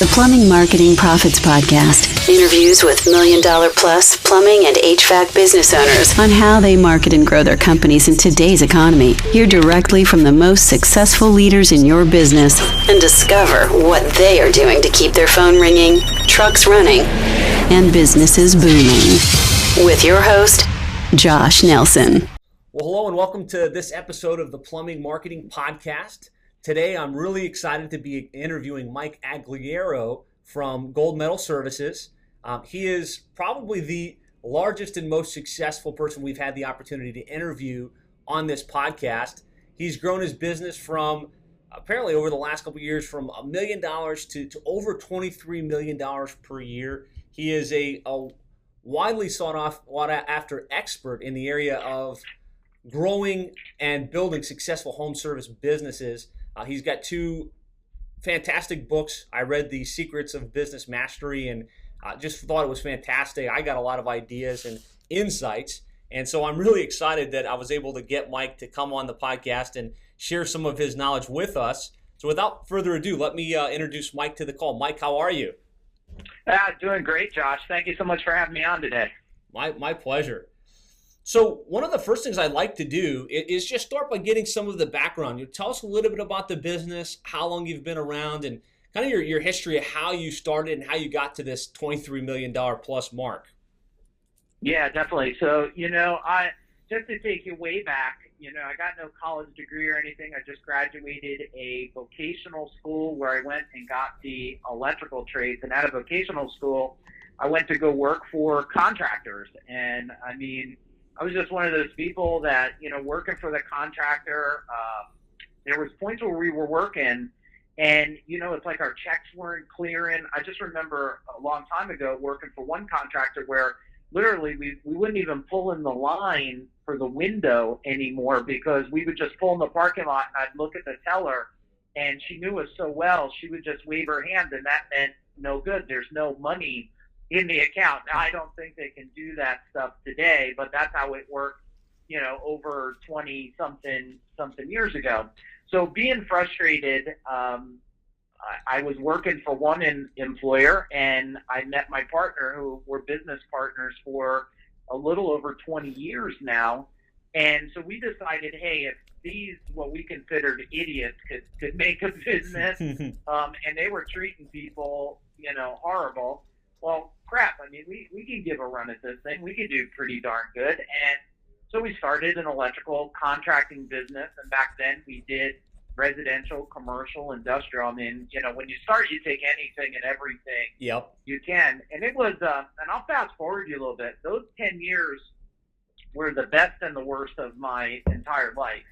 the Plumbing Marketing Profits Podcast. Interviews with $1 million plus plumbing and HVAC business owners on how they market and grow their companies in today's economy. Hear directly from the most successful leaders in your business and discover what they are doing to keep their phone ringing, trucks running, and businesses booming. With your host, Josh Nelson. Well, hello and welcome to this episode of the Plumbing Marketing Podcast. Today, I'm really excited to be interviewing Mike Agugliaro from Gold Medal Services. He is probably the largest and most successful person we've had the opportunity to interview on this podcast. He's grown his business from, apparently over the last couple of years, from $1 million to over $23 million per year. He is a widely sought after expert in the area of growing and building successful home service businesses. He's got two fantastic books. I read The Secrets of Business Mastery and just thought it was fantastic. I got a lot of ideas and insights. And so I'm really excited that I was able to get Mike to come on the podcast and share some of his knowledge with us. So without further ado, let me introduce Mike to the call. Mike, how are you? Doing great, Josh. Thank you so much for having me on today. My pleasure. So one of the first things I'd like to do is just start by getting some of the background. You tell us a little bit about the business, how long you've been around, and kind of your history of how you started and how you got to this $23 million plus mark. Yeah, definitely. So, I just to take you way back, I got no college degree or anything. I just graduated a vocational school where I went and got the electrical trades. And at a vocational school, I went to go work for contractors. And I was just one of those people that, working for the contractor, there was points where we were working and, it's like our checks weren't clearing. I just remember a long time ago working for one contractor where literally we wouldn't even pull in the line for the window anymore because we would just pull in the parking lot and I'd look at the teller and she knew us so well, she would just wave her hand and that meant no good. There's no money in the account. Now, I don't think they can do that stuff today, but that's how it worked, over 20 something years ago. So being frustrated, I was working for one employer and I met my partner who were business partners for a little over 20 years now. And so we decided, hey, if these, what we considered idiots could make a business, and they were treating people, horrible, well, crap, we can give a run at this thing. We can do pretty darn good. And so we started an electrical contracting business. And back then we did residential, commercial, industrial. When you start, you take anything and everything you can. And it was, and I'll fast forward you a little bit. Those 10 years were the best and the worst of my entire life.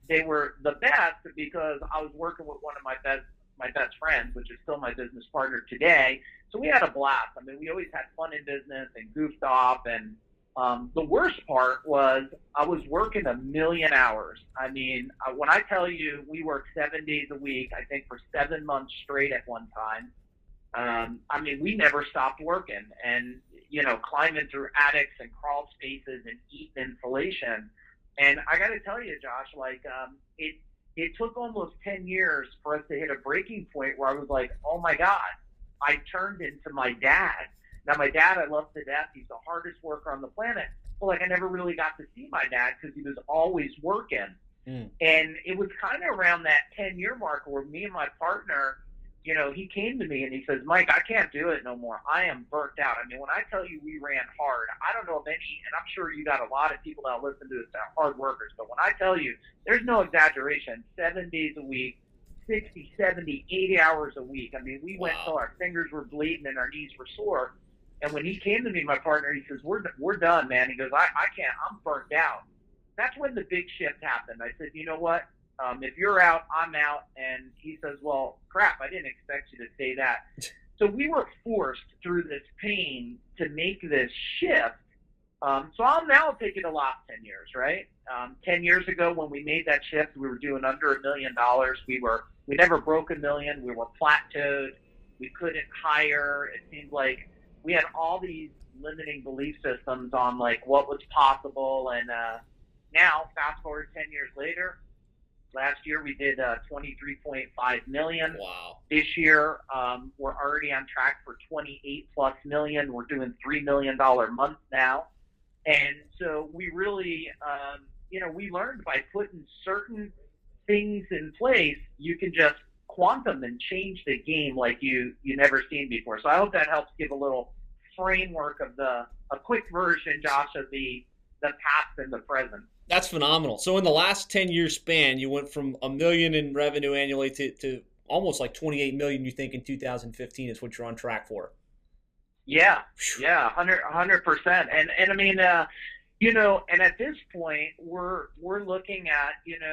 They were the best because I was working with one of my best friends, which is still my business partner today. So we had a blast. We always had fun in business and goofed off. And the worst part was I was working 1 million hours. When I tell you we worked 7 days a week, I think for 7 months straight at one time. We never stopped working and, climbing through attics and crawl spaces and eat insulation. And I got to tell you, Josh, it took almost 10 years for us to hit a breaking point where I was like, oh my God, I turned into my dad. Now my dad, I love to death. He's the hardest worker on the planet. But I never really got to see my dad because he was always working. And it was kind of around that 10-year mark where me and my partner, he came to me and he says, Mike, I can't do it no more. I am burnt out. When I tell you we ran hard, I don't know of any, and I'm sure you got a lot of people that listen to this that are hard workers, but when I tell you, there's no exaggeration, 7 days a week, 60, 70, 80 hours a week. We went till our fingers were bleeding and our knees were sore. And when he came to me, my partner, he says, we're done, man. He goes, I can't, I'm burnt out. That's when the big shift happened. I said, you know what? If you're out, I'm out. And he says, well, crap, I didn't expect you to say that. So we were forced through this pain to make this shift. So I'll now take it a lot 10 years, right? 10 years ago when we made that shift, we were doing under $1 million. We never broke $1 million. We were plateaued. We couldn't hire. It seemed like we had all these limiting belief systems on what was possible. And now, fast forward 10 years later, Last year we did 23.5 million. Wow. This year we're already on track for 28 plus million. We're doing $3 million months now, and so we really, we learned by putting certain things in place, you can just quantum and change the game like you never seen before. So I hope that helps give a little framework of a quick version, Josh, of the past and the present. That's phenomenal. So in the last 10-year span, you went from $1 million in revenue annually to almost like 28 million. You think in 2015 is what you're on track for? Yeah, 100%. And I mean, and at this point, we're looking at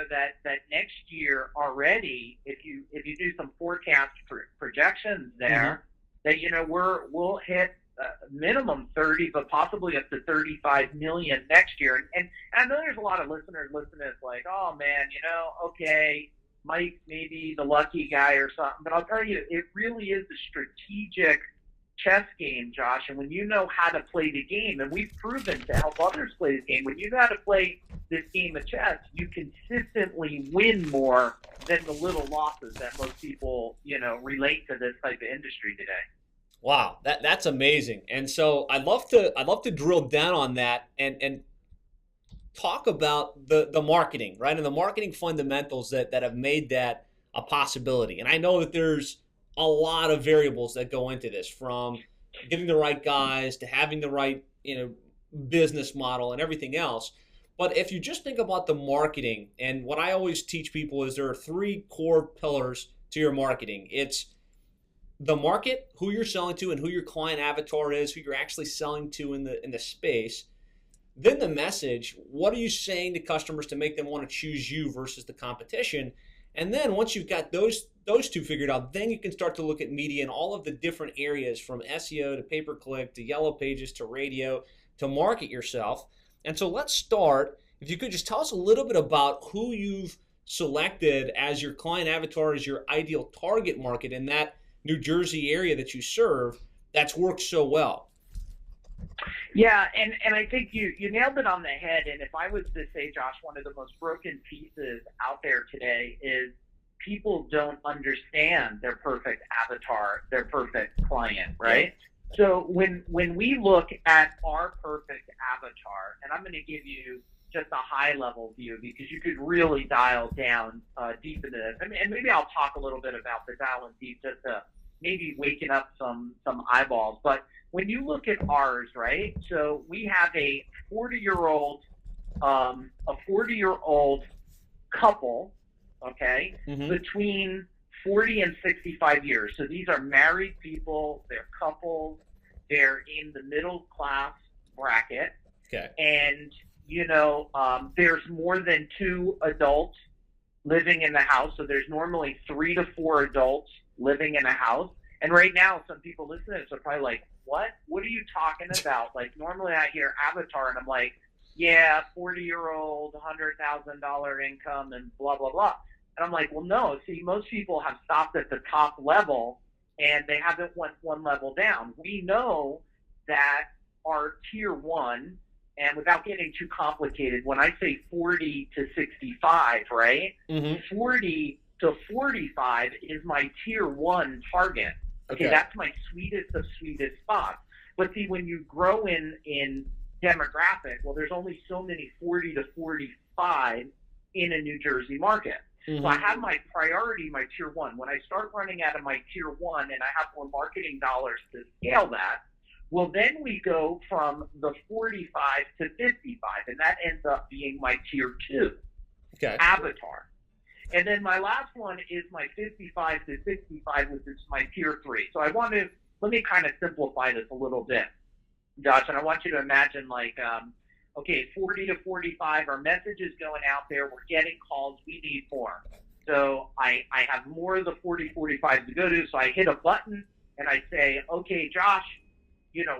that next year already. If you do some forecast projections there, that we'll hit minimum 30, but possibly up to 35 million next year. And I know there's a lot of listeners listening. It's like, oh man, okay, Mike may be the lucky guy or something, but I'll tell you, it really is a strategic chess game, Josh. And when you know how to play the game, and we've proven to help others play this game, when you know how to play this game of chess, you consistently win more than the little losses that most people, relate to this type of industry today. Wow, that's amazing. And so I'd love to drill down on that and talk about the marketing, right? And the marketing fundamentals that have made that a possibility. And I know that there's a lot of variables that go into this, from getting the right guys to having the right, business model and everything else. But if you just think about the marketing, and what I always teach people is there are 3 core pillars to your marketing. It's the market, who you're selling to and who your client avatar is, who you're actually selling to in the space. Then the message, what are you saying to customers to make them want to choose you versus the competition? And then once you've got those 2 figured out, then you can start to look at media and all of the different areas, from SEO to pay-per-click to yellow pages to radio, to market yourself. And so let's start, if you could just tell us a little bit about who you've selected as your client avatar, as your ideal target market in that New Jersey area that you serve, that's worked so well. Yeah, and I think you nailed it on the head. And if I was to say, Josh, one of the most broken pieces out there today is people don't understand their perfect avatar, their perfect client, right? Yeah. So when we look at our perfect avatar, and I'm going to give you just a high-level view because you could really dial down deep into this. And maybe I'll talk a little bit about the dialing deep just to maybe waking up some eyeballs. But when you look at ours, right, so we have a 40-year-old couple, okay, between 40 and 65 years. So these are married people, they're couples, they're in the middle class bracket. Okay. And there's more than 2 adults living in the house. So there's normally 3 to 4 adults living in a house. And right now, some people listening to this are probably like, what are you talking about? Like, normally I hear avatar and I'm like, yeah, 40-year-old, $100,000 income and blah, blah, blah. And I'm like, well, no, see, most people have stopped at the top level and they haven't went one level down. We know that our tier 1, and without getting too complicated, when I say 40 to 65, right? 40 to 45 is my tier 1 target. Okay, that's my sweetest of sweetest spots. But see, when you grow in demographic, well, there's only so many 40 to 45 in a New Jersey market. So I have my priority, my tier 1. When I start running out of my tier 1 and I have more marketing dollars to scale that, well, then we go from the 45 to 55, and that ends up being my tier 2 avatar. And then my last one is my 55 to 65, which is my tier 3. So let me kind of simplify this a little bit, Josh, and I want you to imagine 40 to 45, our message is going out there, we're getting calls, we need more. So I have more of the 40, 45 to go to, so I hit a button and I say, okay, Josh,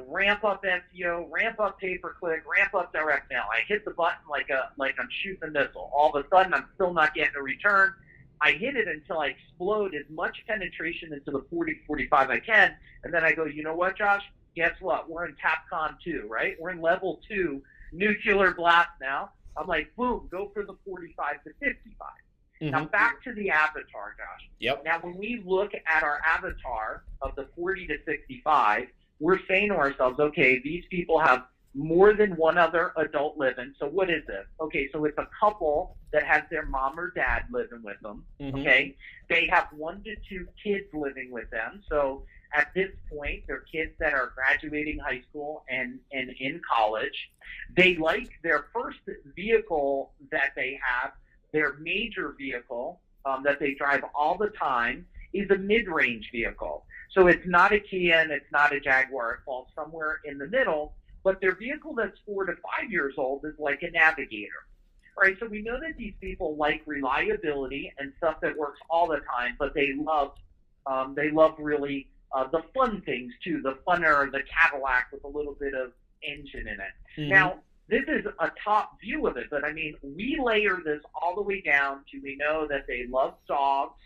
ramp up SEO, ramp up pay-per-click, ramp up direct mail. I hit the button like I'm shooting a missile. All of a sudden, I'm still not getting a return. I hit it until I explode as much penetration into the 40, 45 I can, and then I go, you know what, Josh? Guess what? We're in TAPCON 2, right? We're in level 2, nuclear blast now. I'm like, boom, go for the 45 to 55. Now back to the avatar, Josh. Yep. Now when we look at our avatar of the 40 to 65, we're saying to ourselves, okay, these people have more than one other adult living. So what is this? Okay, so it's a couple that has their mom or dad living with them. Okay, they have 1 to 2 kids living with them. So at this point, they're kids that are graduating high school and in college. They like their first vehicle that they have, their major vehicle that they drive all the time is a mid-range vehicle. So it's not a Kia and it's not a Jaguar. It falls somewhere in the middle. But their vehicle that's 4 to 5 years old is like a Navigator. All right, so we know that these people like reliability and stuff that works all the time, but they love really the fun things too, the funner, the Cadillac with a little bit of engine in it. Now, this is a top view of it, but I mean, we layer this all the way down to we know that they love dogs,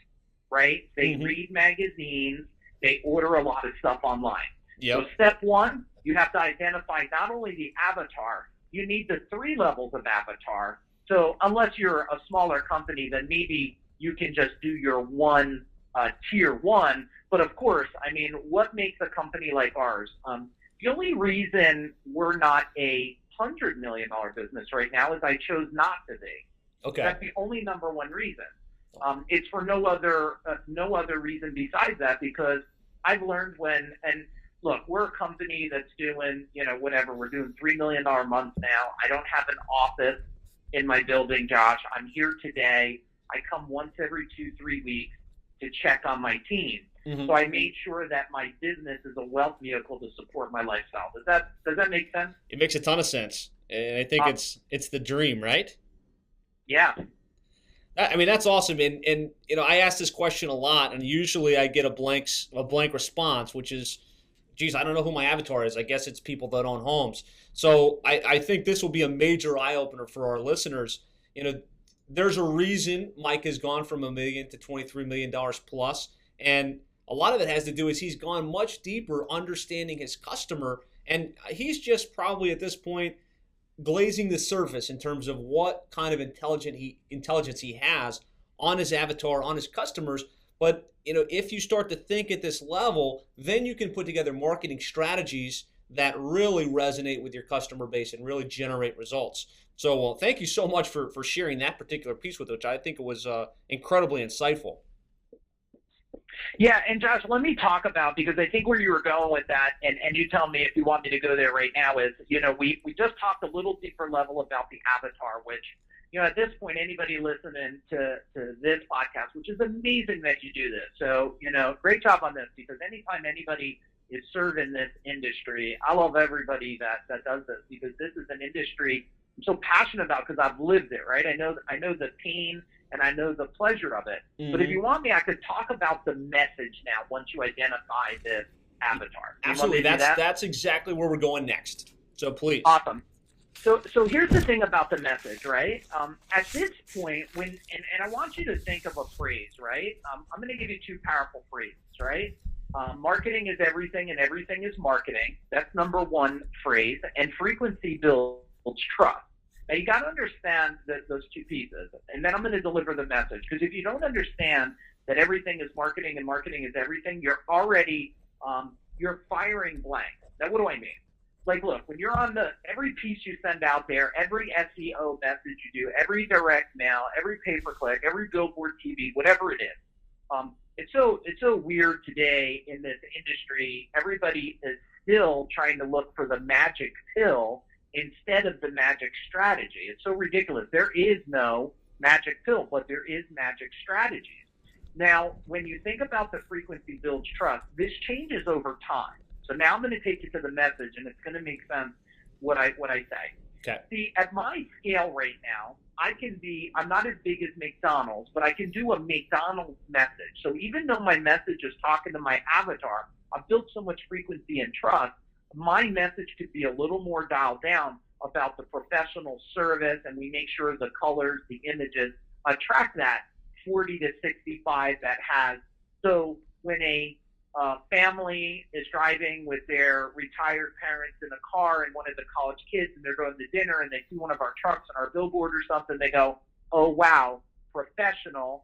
right? They read magazines, they order a lot of stuff online. Yep. So step one, you have to identify not only the avatar, you need the 3 levels of avatar. So unless you're a smaller company, then maybe you can just do your one tier 1. But of course, I mean, what makes a company like ours? The only reason we're not a $100 million business right now is I chose not to be. Okay. That's the only number one reason. It's for no other reason besides that, because I've learned and look, we're a company that's doing, whatever, we're doing $3 million a month now. I don't have an office in my building, Josh. I'm here today. I come once every 2-3 weeks to check on my team. So I made sure that my business is a wealth vehicle to support my lifestyle. Does that make sense? It makes a ton of sense. And I think it's the dream, right? Yeah. I mean, that's awesome. And I ask this question a lot, and usually I get a blank response, which is, geez, I don't know who my avatar is. I guess it's people that own homes. So I think this will be a major eye-opener for our listeners. There's a reason Mike has gone from $1 million to $23 million plus. And a lot of it has to do is he's gone much deeper understanding his customer. And he's just probably at this point glazing the surface in terms of what kind of intelligence he has on his avatar, on his customers. But if you start to think at this level, then you can put together marketing strategies that really resonate with your customer base and really generate results. So thank you so much for sharing that particular piece with us, which I think it was incredibly insightful. Yeah, and Josh, let me talk about, because I think where you were going with that, and you tell me if you want me to go there right now, is, we just talked a little deeper level about the avatar, which, at this point, anybody listening to this podcast, which is amazing that you do this. So, great job on this, because anytime anybody is serving this industry, I love everybody that does this, because this is an industry I'm so passionate about because I've lived it, right? I know the pain and I know the pleasure of it. But if you want me, I could talk about the message now once you identify this avatar. Absolutely. That's exactly where we're going next. So please. Awesome. So here's the thing about the message, right? At this point, and I want you to think of a phrase, right? I'm going to give you 2 powerful phrases, right? Marketing is everything and everything is marketing. That's number 1 phrase. And frequency builds trust. Now, you got to understand those 2 pieces. And then I'm going to deliver the message. Because if you don't understand that everything is marketing and marketing is everything, you're already you're firing blank. Now, what do I mean? Like, look, when you're on every piece you send out there, every SEO message you do, every direct mail, every pay-per-click, every billboard TV, whatever it is, it's so weird today in this industry. Everybody is still trying to look for the magic pill instead of the magic strategy. It's so ridiculous. There is no magic pill, but there is magic strategies. Now, when you think about the frequency builds trust, this changes over time. So now I'm going to take you to the message, and it's going to make sense what I say. Okay. See, at my scale right now, I'm not as big as McDonald's, but I can do a McDonald's message. So even though my message is talking to my avatar, I've built so much frequency and trust, my message could be a little more dialed down about the professional service, and we make sure the colors, the images attract that 40 to 65 that has. So when a family is driving with their retired parents in a car and one of the college kids, and they're going to dinner and they see one of our trucks on our billboard or something, they go, oh, wow, professional,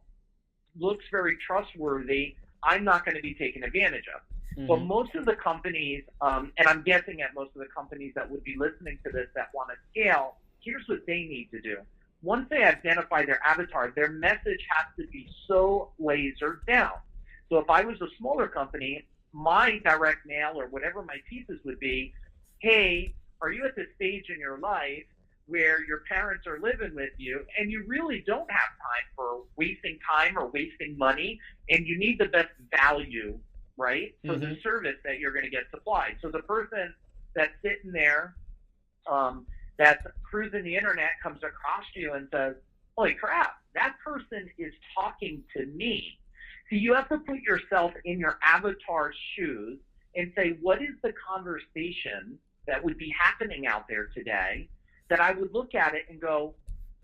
looks very trustworthy, I'm not going to be taken advantage of. But most of the companies, and I'm guessing at most of the companies that would be listening to this that want to scale, here's what they need to do. Once they identify their avatar, their message has to be so lasered down. So if I was a smaller company, my direct mail or whatever my pieces would be, hey, are you at this stage in your life where your parents are living with you and you really don't have time for wasting time or wasting money, and you need the best value, right, for the service that you're going to get supplied. So the person that's sitting there, that's cruising the internet, comes across you and says, holy crap, that person is talking to me. So you have to put yourself in your avatar's shoes and say, what is the conversation that would be happening out there today that I would look at it and go,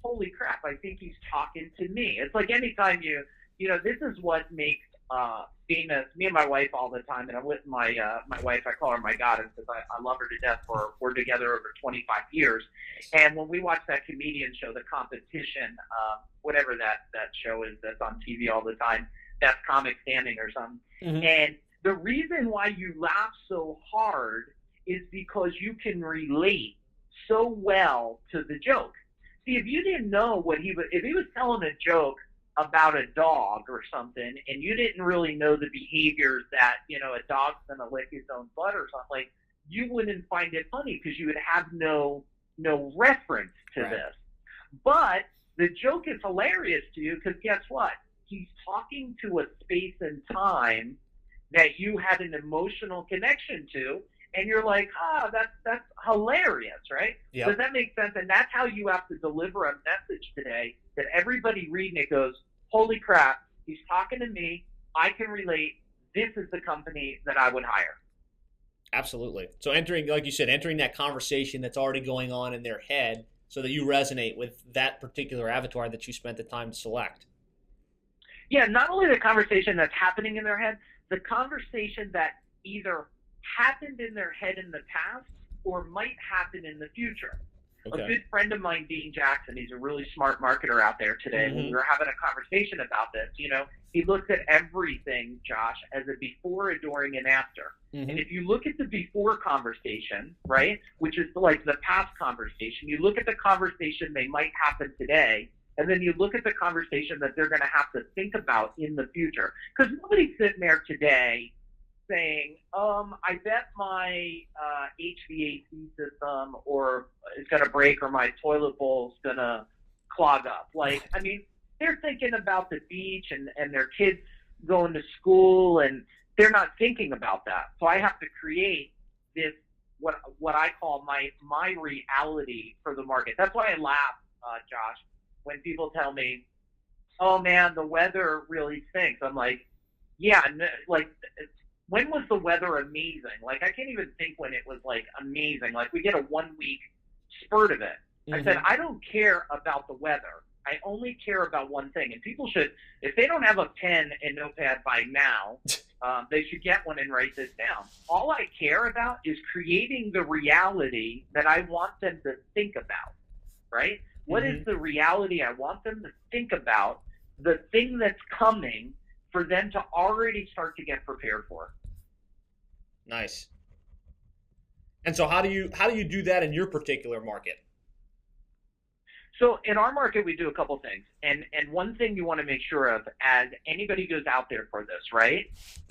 holy crap, I think he's talking to me. It's like anytime this is what makes famous, me and my wife all the time, and I'm with my wife, I call her my goddess because I love her to death. We're together over 25 years. And when we watch that comedian show, The Competition, whatever that show is that's on TV all the time, Best Comic Standing or something. And the reason why you laugh so hard is because you can relate so well to the joke. See, if you didn't know if he was telling a joke about a dog or something, and you didn't really know the behaviors that, a dog's going to lick his own butt or something, you wouldn't find it funny because you would have no reference to this. But the joke is hilarious to you because guess what? He's talking to a space and time that you had an emotional connection to, and you're like, that's hilarious, right? Yep. Does that make sense? And that's how you have to deliver a message today that everybody reading it goes, holy crap, he's talking to me, I can relate, this is the company that I would hire. Absolutely. So like you said, entering that conversation that's already going on in their head so that you resonate with that particular avatar that you spent the time to select. Yeah, not only the conversation that's happening in their head, the conversation that either happened in their head in the past or might happen in the future. Okay. A good friend of mine, Dean Jackson, he's a really smart marketer out there today. When we were having a conversation about this, he looks at everything, Josh, as a before, a during, and after. And if you look at the before conversation, right, which is like the past conversation, you look at the conversation they might happen today, and then you look at the conversation that they're going to have to think about in the future. Because nobody's sitting there today saying, I bet my HVAC system is going to break or my toilet bowl is going to clog up. They're thinking about the beach and their kids going to school, and they're not thinking about that. So I have to create this, what I call my reality for the market. That's why I laugh, Josh, when people tell me, oh man, the weather really stinks. I'm like, yeah, when was the weather amazing? I can't even think when it was amazing. We get a 1 week spurt of it. I said, I don't care about the weather. I only care about one thing. And people should, if they don't have a pen and notepad by now, they should get one and write this down. All I care about is creating the reality that I want them to think about, right? What is the reality I want them to think about, the thing that's coming for them to already start to get prepared for? Nice. And so how do you do that in your particular market? So in our market, we do a couple things. And one thing you want to make sure of as anybody goes out there for this, right,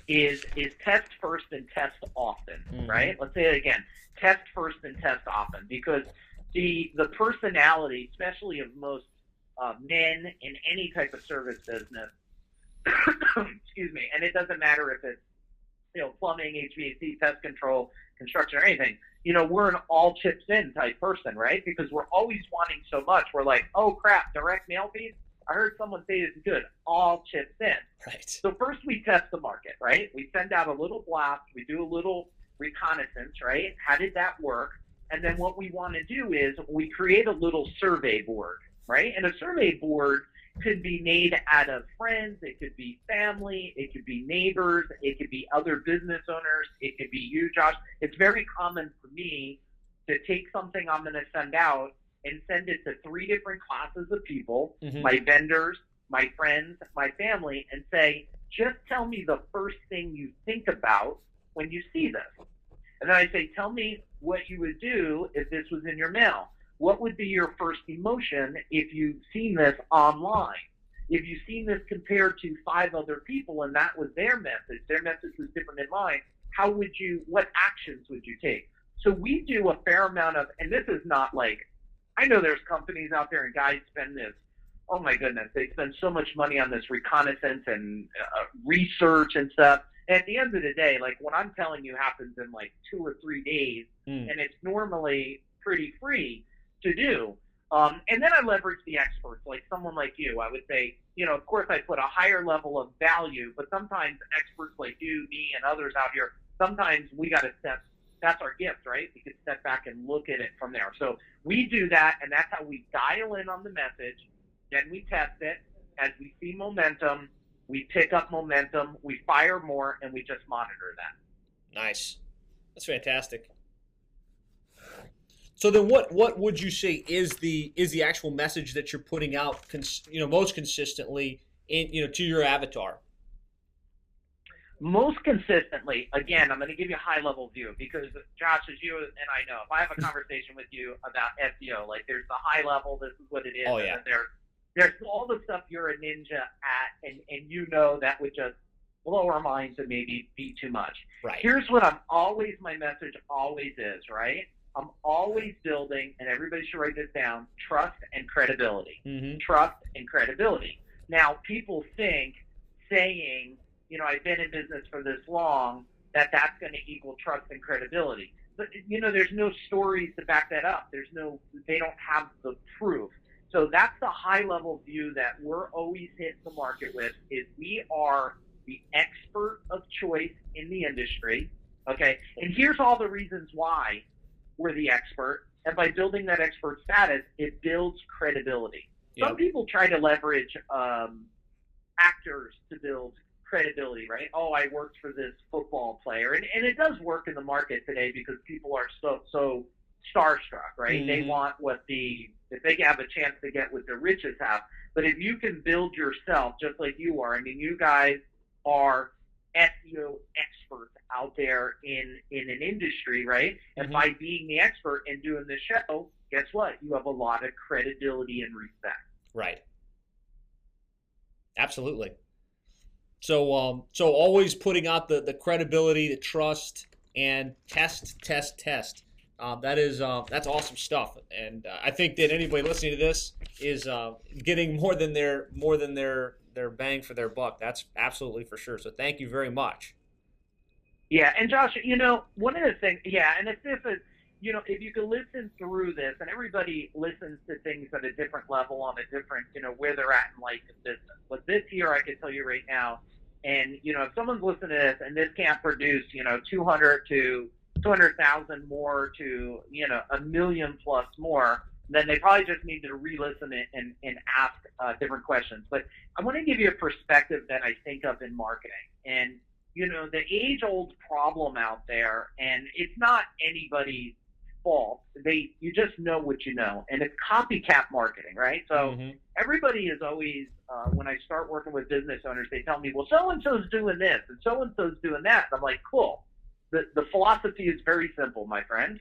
is test first and test often, right? Let's say it again. Test first and test often, because the personality, especially of most men in any type of service business, excuse me, and it doesn't matter if it's plumbing, HVAC, pest control, construction, or anything. We're an all chips in type person, right? Because we're always wanting so much. We're like, oh crap, direct mail fees. I heard someone say it's good. All chips in. Right. So first we test the market, right? We send out a little blast. We do a little reconnaissance, right? How did that work? And then what we want to do is we create a little survey board, right? And a survey board could be made out of friends, it could be family, it could be neighbors, it could be other business owners, it could be you, Josh. It's very common for me to take something I'm going to send out and send it to 3 different classes of people, my vendors, my friends, my family, and say, just tell me the first thing you think about when you see this. And then I say, tell me what you would do if this was in your mail. What would be your first emotion if you've seen this online? If you've seen this compared to 5 other people and that was their message was different than mine, what actions would you take? So we do a fair amount of, and this is not like, I know there's companies out there and guys spend this, oh my goodness, they spend so much money on this reconnaissance and research and stuff. And at the end of the day, like what I'm telling you happens in like 2 or 3 days, and it's normally pretty free to do. And then I leverage the experts, like someone like you. I would say, of course I put a higher level of value, but sometimes experts like you, me, and others out here, sometimes we got to step, that's our gift, right? We can step back and look at it from there. So we do that, and that's how we dial in on the message. Then we test it. As we see momentum, we pick up momentum, we fire more, and we just monitor that. Nice. That's fantastic. So then what would you say is the actual message that you're putting out most consistently to your avatar? Most consistently, again, I'm going to give you a high-level view because, Josh, as you and I know, if I have a conversation with you about SEO, like there's the high level, this is what it is, oh, yeah. And then there's all the stuff you're a ninja at, and that would just blow our minds and maybe be too much. Right. Here's what my message always is, right? I'm always building, and everybody should write this down, trust and credibility. Mm-hmm. Trust and credibility. Now, people think saying, I've been in business for this long, that's going to equal trust and credibility. But, there's no stories to back that up. They don't have the proof. So that's the high-level view that we're always hitting the market with, is we are the expert of choice in the industry, okay? And here's all the reasons why we're the expert. And by building that expert status, it builds credibility. Yep. Some people try to leverage actors to build credibility, right? Oh, I worked for this football player. And it does work in the market today because people are so starstruck, right? Mm-hmm. They want if they have a chance to get what the riches have. But if you can build yourself just like you are, I mean, you guys are SEO experts out there in an industry, right? And mm-hmm. by being the expert and doing the show, guess what? You have a lot of credibility and respect. Right. Absolutely. So always putting out the credibility, the trust, and test. That's awesome stuff, and I think that anybody listening to this is getting more than their bang for their buck. That's absolutely for sure. So thank you very much. Yeah, and Josh, one of the things, and if you can listen through this, and everybody listens to things at a different level on a different, where they're at in life and business. But this year, I can tell you right now, and if someone's listening to this and this can't produce, 200 to 200,000 more to, 1 million plus more, then they probably just need to re-listen and ask different questions. But I want to give you a perspective that I think of in marketing. And, the age-old problem out there, and it's not anybody's fault. You just know what you know, and it's copycat marketing, right? So mm-hmm. everybody is always, when I start working with business owners, they tell me, well, so-and-so's doing this, and so-and-so's doing that. And I'm like, cool. The philosophy is very simple, my friend.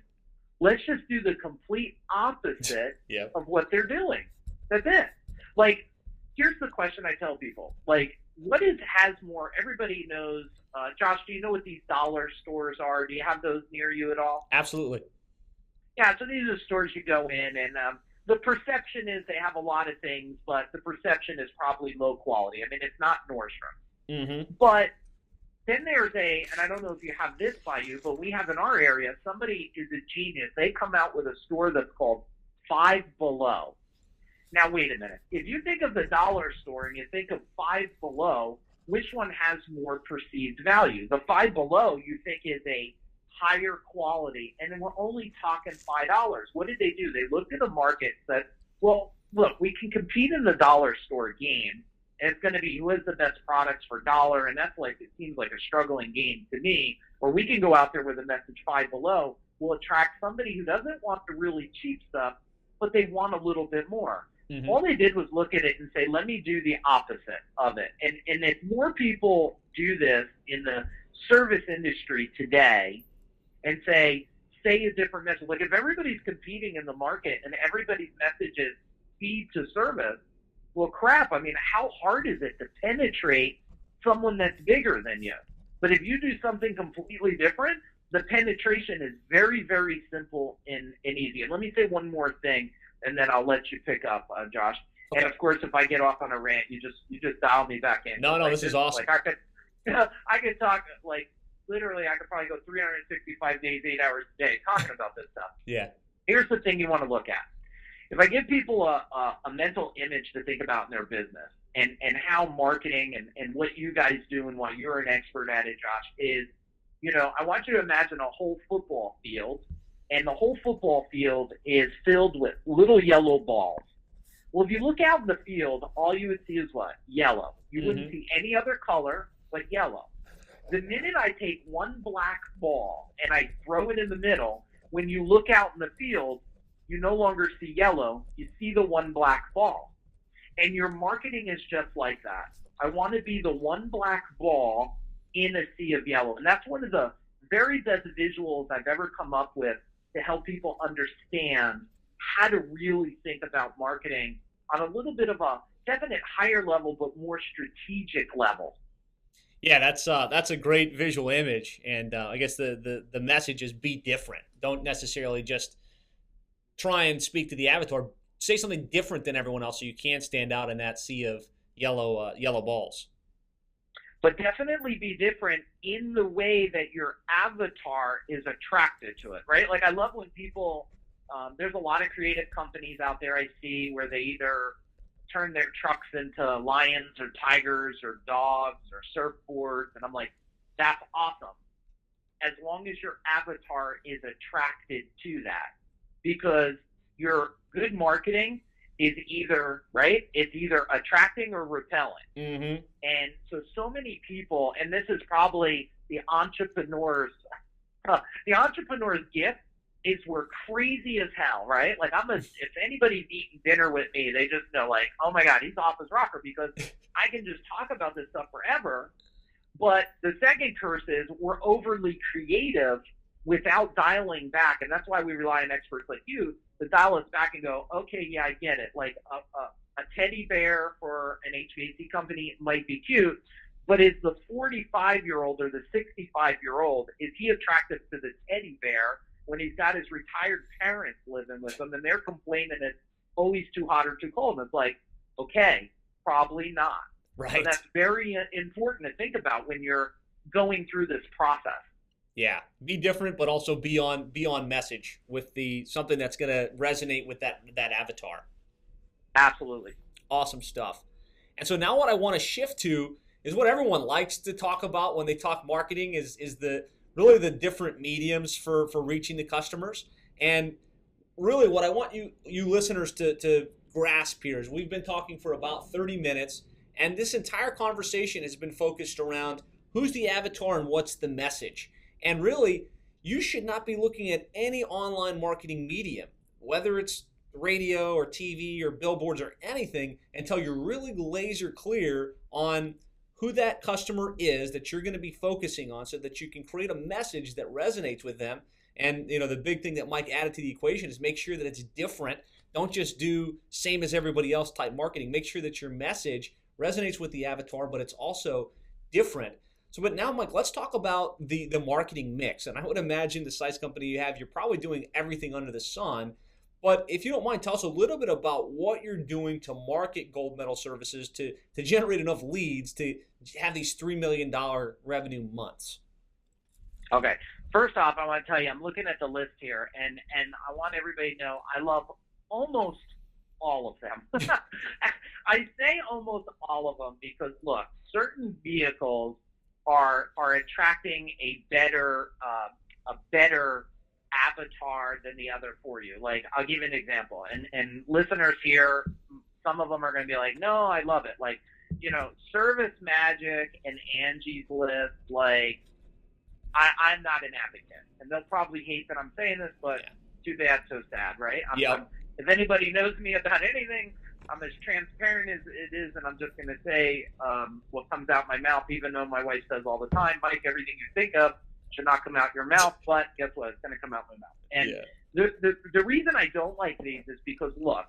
Let's just do the complete opposite yep. of what they're doing. That's it. Like, here's the question I tell people. Like, has more? Everybody knows. Josh, do you know what these dollar stores are? Do you have those near you at all? Absolutely. Yeah, so these are stores you go in, and the perception is they have a lot of things, but the perception is probably low quality. I mean, it's not Nordstrom. Mm-hmm. But then there's and I don't know if you have this by you, but we have in our area, somebody is a genius. They come out with a store that's called Five Below. Now, wait a minute. If you think of the dollar store and you think of Five Below, which one has more perceived value? The Five Below you think is a higher quality, and then we're only talking $5. What did they do? They looked at the market and said, well, look, we can compete in the dollar store game. And it's going to be who has the best products for dollar, and it seems like a struggling game to me. Or we can go out there with a message Five Below. We'll attract somebody who doesn't want the really cheap stuff, but they want a little bit more. Mm-hmm. All they did was look at it and say, let me do the opposite of it. And if more people do this in the service industry today and say a different message, like if everybody's competing in the market and everybody's message is speed to service, well, crap, I mean, how hard is it to penetrate someone that's bigger than you? But if you do something completely different, the penetration is very, very simple and easy. And let me say one more thing, and then I'll let you pick up, Josh. Okay. And of course, if I get off on a rant, you just dial me back in. No, like this is awesome. Like I could talk like literally. I could probably go 365 days, 8 hours a day talking about this stuff. Yeah. Here's the thing you want to look at. If I give people a mental image to think about in their business and how marketing and what you guys do and why you're an expert at it, Josh, is, I want you to imagine a whole football field, and the whole football field is filled with little yellow balls. Well, if you look out in the field, all you would see is what? Yellow. You wouldn't see any other color but yellow. The minute I take one black ball and I throw it in the middle, when you look out in the field, you no longer see yellow, you see the one black ball. And your marketing is just like that. I want to be the one black ball in a sea of yellow. And that's one of the very best visuals I've ever come up with to help people understand how to really think about marketing on a little bit of a definite higher level, but more strategic level. Yeah, that's a great visual image. And I guess the message is be different. Don't necessarily just try and speak to the avatar. Say something different than everyone else so you can stand out in that sea of yellow balls. But definitely be different in the way that your avatar is attracted to it, right? Like I love when people, there's a lot of creative companies out there I see where they either turn their trucks into lions or tigers or dogs or surfboards. And I'm like, that's awesome. As long as your avatar is attracted to that. Because your good marketing is either, right? It's either attracting or repelling. Mm-hmm. And so many people, and this is probably the entrepreneur's gift, is we're crazy as hell, right? Like if anybody's eating dinner with me, they just know like, oh my God, he's off his rocker because I can just talk about this stuff forever. But the second curse is we're overly creative without dialing back. And that's why we rely on experts like you to dial us back and go, okay, yeah, I get it. Like a teddy bear for an HVAC company might be cute, but is the 45-year-old or the 65-year-old, is he attractive to the teddy bear when he's got his retired parents living with him and they're complaining it's always too hot or too cold? And it's like, okay, probably not. Right. So that's very important to think about when you're going through this process. Yeah, be different, but also be on message with something that's going to resonate with that avatar. Absolutely. Awesome stuff. And so now what I want to shift to is what everyone likes to talk about when they talk marketing is really the different mediums for reaching the customers. And really what I want you listeners to grasp here is we've been talking for about 30 minutes, and this entire conversation has been focused around who's the avatar and what's the message. And really, you should not be looking at any online marketing medium, whether it's radio or TV or billboards or anything, until you're really laser clear on who that customer is that you're going to be focusing on so that you can create a message that resonates with them. And the big thing that Mike added to the equation is make sure that it's different. Don't just do same as everybody else type marketing. Make sure that your message resonates with the avatar, but it's also different. So, but now, Mike, let's talk about the marketing mix. And I would imagine the size company you have, you're probably doing everything under the sun. But if you don't mind, tell us a little bit about what you're doing to market Gold Medal Services to generate enough leads to have these $3 million revenue months. Okay. First off, I want to tell you, I'm looking at the list here, and I want everybody to know I love almost all of them. I say almost all of them because, look, certain vehicles are attracting a better avatar than the other for you. Like, I'll give you an example. And listeners here, some of them are going to be like, no, I love it. Like, Service Magic and Angie's List, like, I'm not an advocate. And they'll probably hate that I'm saying this, but too bad, so sad, right? If anybody knows me about anything, I'm as transparent as it is, and I'm just going to say what comes out my mouth, even though my wife says all the time, Mike, everything you think of should not come out your mouth, but guess what? It's going to come out my mouth. And the reason I don't like these is because, look,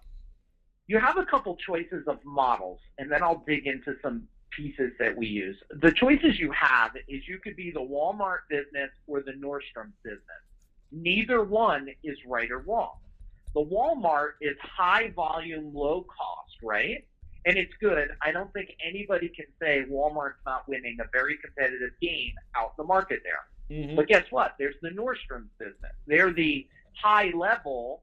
you have a couple choices of models, and then I'll dig into some pieces that we use. The choices you have is you could be the Walmart business or the Nordstrom business. Neither one is right or wrong. The Walmart is high volume, low cost, right? And it's good. I don't think anybody can say Walmart's not winning a very competitive game out in the market there. Mm-hmm. But guess what? There's the Nordstrom business. They're the high level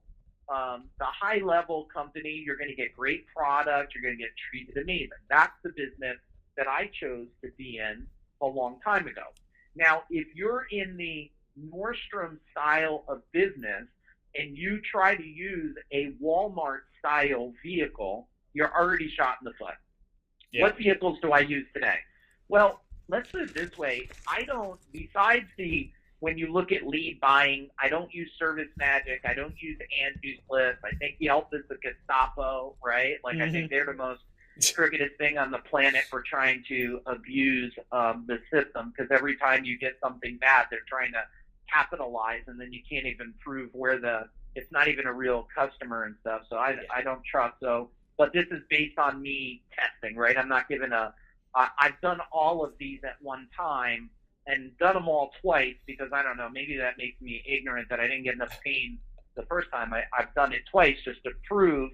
company. You're going to get great product. You're going to get treated amazing. That's the business that I chose to be in a long time ago. Now, if you're in the Nordstrom style of business and you try to use a Walmart style vehicle, you're already shot in the foot. Yeah. What vehicles do I use today? Well, let's put it this way. When you look at lead buying, I don't use Service Magic. I don't use Angie's List. I think Yelp is the Gestapo, right? Like, I think they're the most crookedest thing on the planet for trying to abuse the system, because every time you get something bad, they're trying to capitalize, and then you can't even prove it's not even a real customer and stuff. So I don't trust. But this is based on me testing, right? I'm not giving I've done all of these at one time and done them all twice, because I don't know, maybe that makes me ignorant that I didn't get enough pain the first time. I've done it twice just to prove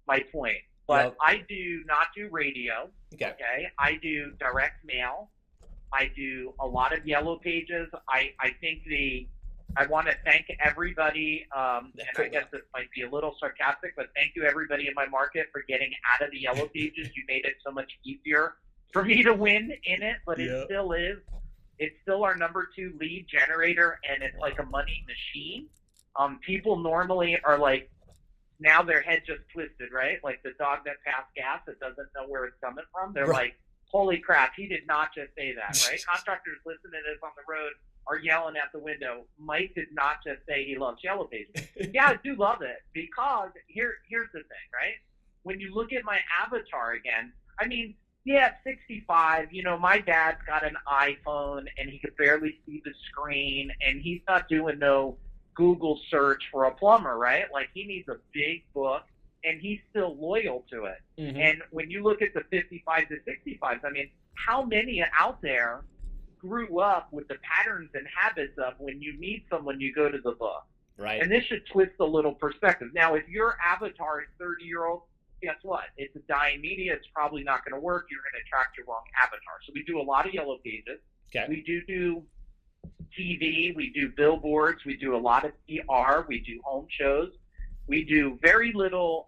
my point. But I do not do radio. Okay. I do direct mail. I do a lot of yellow pages. I want to thank everybody, and I guess this might be a little sarcastic, but thank you everybody in my market for getting out of the yellow pages. You made it so much easier for me to win in it, but it still is. It's still our number 2 lead generator, and it's like a money machine. People normally are like, now their head just twisted, right? Like the dog that passed gas that doesn't know where it's coming from. They're like, holy crap, he did not just say that, right? Contractors listening to this on the road are yelling at the window. Mike did not just say he loves yellow pages. Yeah, I do love it, because here's the thing, right? When you look at my avatar again, I mean, yeah, at 65, my dad's got an iPhone and he could barely see the screen, and he's not doing no Google search for a plumber, right? Like, he needs a big book, and he's still loyal to it. Mm-hmm. And when you look at the 55 to 65s, I mean, how many out there grew up with the patterns and habits of when you meet someone, you go to the book? Right. And this should twist a little perspective. Now, if your avatar is 30-year-old, guess what? It's a dying media. It's probably not going to work. You're going to attract your wrong avatar. So we do a lot of yellow pages. Okay. We do TV. We do billboards. We do a lot of PR. We do home shows. We do very little,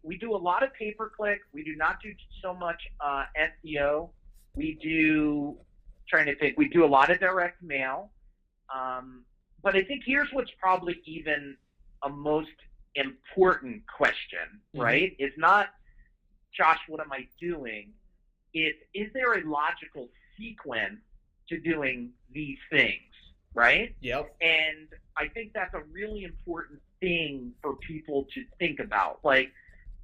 we do a lot of pay-per-click. We do not do so much SEO. We do a lot of direct mail. But I think here's what's probably even a most important question, right? It's not, Josh, what am I doing? Is there a logical sequence to doing these things, right? Yep. And I think that's a really important thing for people to think about. Like,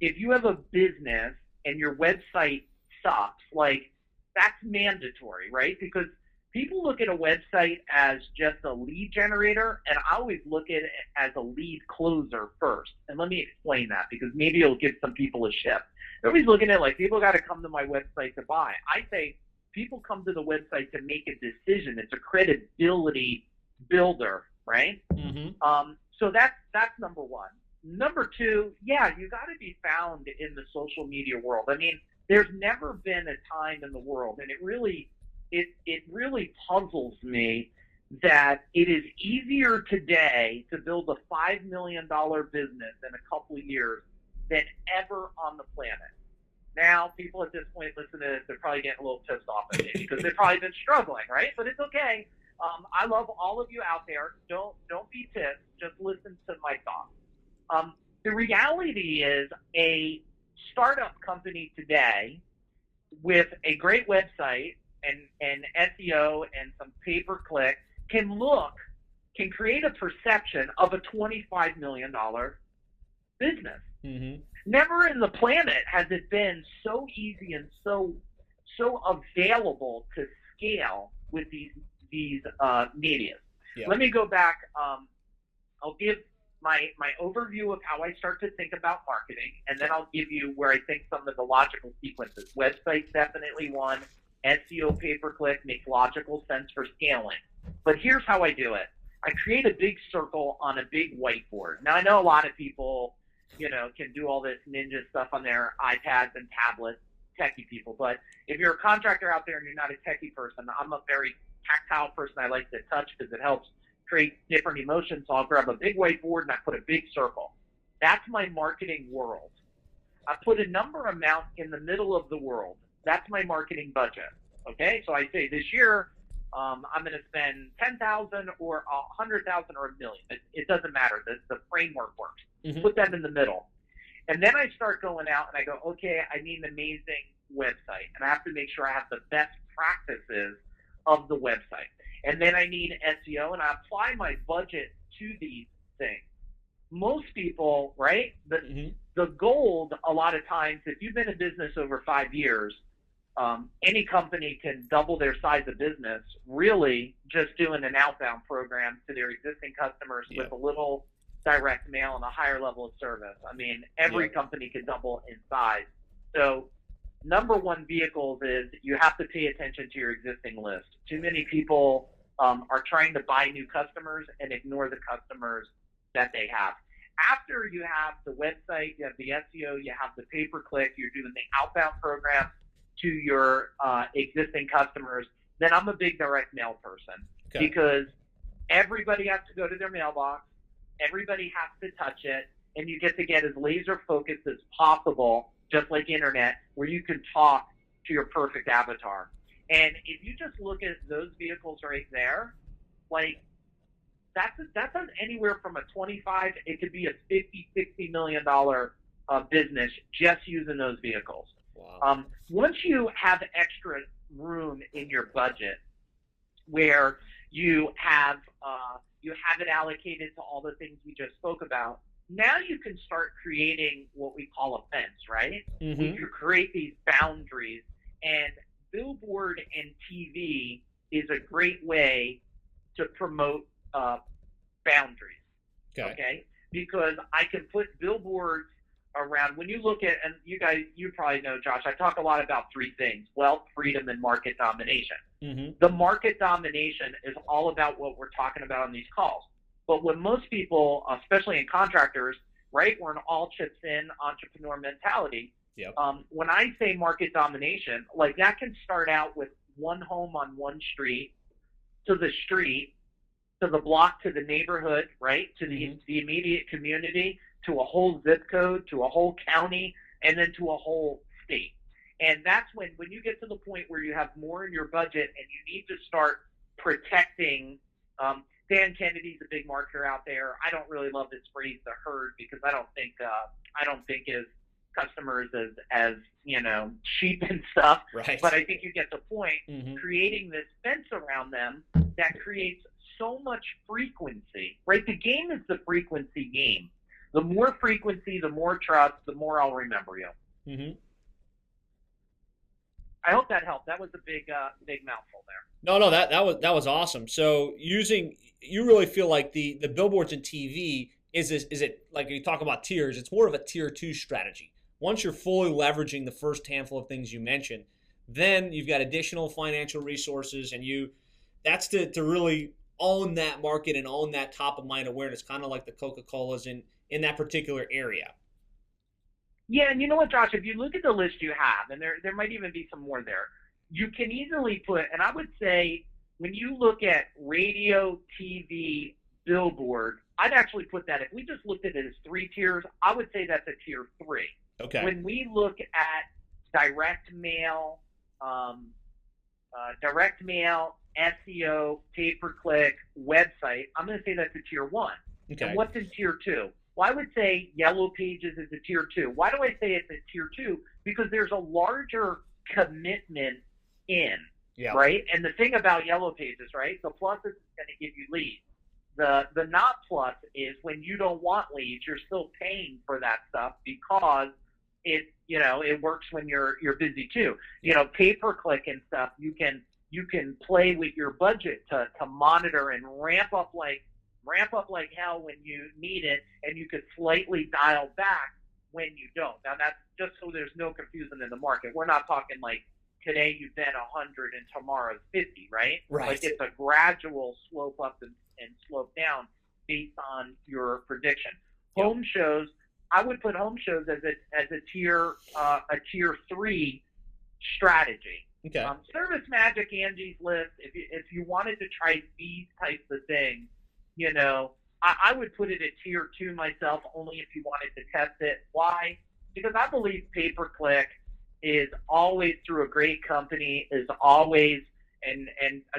if you have a business and your website sucks, like, that's mandatory, right? Because people look at a website as just a lead generator, and I always look at it as a lead closer first. And let me explain that, because maybe it'll give some people a shift. They're always looking at, like, people got to come to my website to buy. I say people come to the website to make a decision. It's a credibility builder, right? Mm-hmm. So that's number one. Number two, yeah, you got to be found in the social media world. I mean, there's never been a time in the world, and it really puzzles me that it is easier today to build a $5 million business in a couple of years than ever on the planet. Now, people at this point listen to this, they're probably getting a little pissed off at me because they've probably been struggling, right? But it's okay. I love all of you out there. Don't be pissed. Just listen to my thoughts. The reality is, a startup company today with a great website and SEO and some pay-per-click can create a perception of a $25 million business. Mm-hmm. Never in the planet has it been so easy and so available to scale with these medias. Yeah. Let me go back. I'll give my overview of how I start to think about marketing, and then I'll give you where I think some of the logical sequences. Website's definitely one. SEO pay-per-click makes logical sense for scaling. But here's how I do it. I create a big circle on a big whiteboard. Now, I know a lot of people, can do all this ninja stuff on their iPads and tablets, techie people. But if you're a contractor out there and you're not a techie person, I'm a very tactile person. I like to touch because it helps create different emotions. So I'll grab a big whiteboard and I put a big circle. That's my marketing world. I put a number amount in the middle of the world. That's my marketing budget. Okay, so I say this year I'm going to spend $10,000 or $100,000 or $1 million. It doesn't matter. The framework works. Mm-hmm. Put that in the middle, and then I start going out and I go, okay, I need an amazing website, and I have to make sure I have the best practices of the website, and then I need SEO, and I apply my budget to these things. Most people, right? The gold, a lot of times, if you've been in business over 5 years, any company can double their size of business really just doing an outbound program to their existing customers with a little direct mail and a higher level of service. I mean, every company can double in size. So number one vehicles is you have to pay attention to your existing list. Too many people are trying to buy new customers and ignore the customers that they have. After you have the website, you have the SEO, you have the pay-per-click, you're doing the outbound program to your existing customers, then I'm a big direct mail person because everybody has to go to their mailbox, everybody has to touch it, and you get as laser focused as possible, just like internet, where you can talk to your perfect avatar. And if you just look at those vehicles right there, like that's anywhere from a 25, it could be a 50, $60 million business just using those vehicles. Wow. Once you have extra room in your budget where you have it allocated to all the things we just spoke about, now you can start creating what we call a fence, right? Mm-hmm. You create these boundaries, and billboard and TV is a great way to promote boundaries. Okay? Because I can put billboards around. When you look at, and you probably know, Josh, I talk a lot about three things: wealth, freedom, and market domination. Mm-hmm. The market domination is all about what we're talking about on these calls. But when most people, especially in contractors, right, we're an all chips in entrepreneur mentality. Yep. When I say market domination, like that can start out with one home on one street, to the block, to the neighborhood, right, to the immediate community, to a whole zip code, to a whole county, and then to a whole state. And that's when you get to the point where you have more in your budget and you need to start protecting. Dan Kennedy's a big marketer out there. I don't really love this phrase, the herd, because I don't think his customers as sheep and stuff. Right. But I think you get the point. Mm-hmm. Creating this fence around them that creates so much frequency, right? The game is the frequency game. The more frequency, the more trust, the more I'll remember you. Mm-hmm. I hope that helped. That was a big mouthful there. No, that was awesome. So you really feel like the billboards and TV is it like you talk about tiers? It's more of a tier 2 strategy. Once you're fully leveraging the first handful of things you mentioned, then you've got additional financial resources, and that's to really own that market and own that top of mind awareness, kind of like the Coca-Colas in that particular area. Yeah, and you know what, Josh, if you look at the list you have, and there might even be some more there, you can easily put, and I would say when you look at radio, TV, billboard, I'd actually put that, if we just looked at it as 3 tiers, I would say that's a tier 3. Okay. When we look at direct mail, SEO, pay-per-click, website, I'm going to say that's a tier 1. Okay. And what's in tier 2? Well, I would say Yellow Pages is a tier 2. Why do I say it's a tier 2? Because there's a larger commitment in, right? And the thing about Yellow Pages, right? The plus is going to give you leads. The not plus is when you don't want leads, you're still paying for that stuff because it works when you're busy too. Pay per click and stuff. You can play with your budget to monitor and ramp up like hell when you need it, and you could slightly dial back when you don't. Now that's just so there's no confusion in the market. We're not talking like today you bet 100 and tomorrow's 50, right? Right. Like it's a gradual slope up and slope down based on your prediction. Yep. Home shows, I would put home shows as a tier 3 strategy. Okay. Service Magic, Angie's List. If you wanted to try these types of things, I would put it at tier 2 myself, only if you wanted to test it. Why? Because I believe pay-per-click is always through a great company, is always, and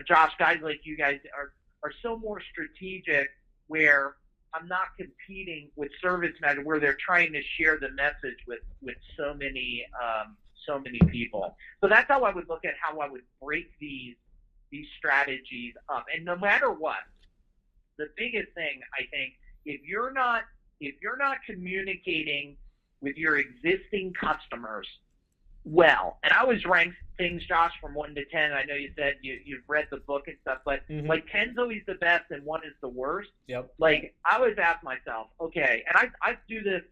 Josh, guys like you guys are so more strategic, where I'm not competing with Service Magic, where they're trying to share the message with so many people. So that's how I would look at how I would break these strategies up. And no matter what, the biggest thing, I think, if you're not communicating with your existing customers well, and I always rank things, Josh, from 1 to 10. I know you said you've read the book and stuff, but like 10's always the best and 1 is the worst. Yep. Like I always ask myself, okay, and I do this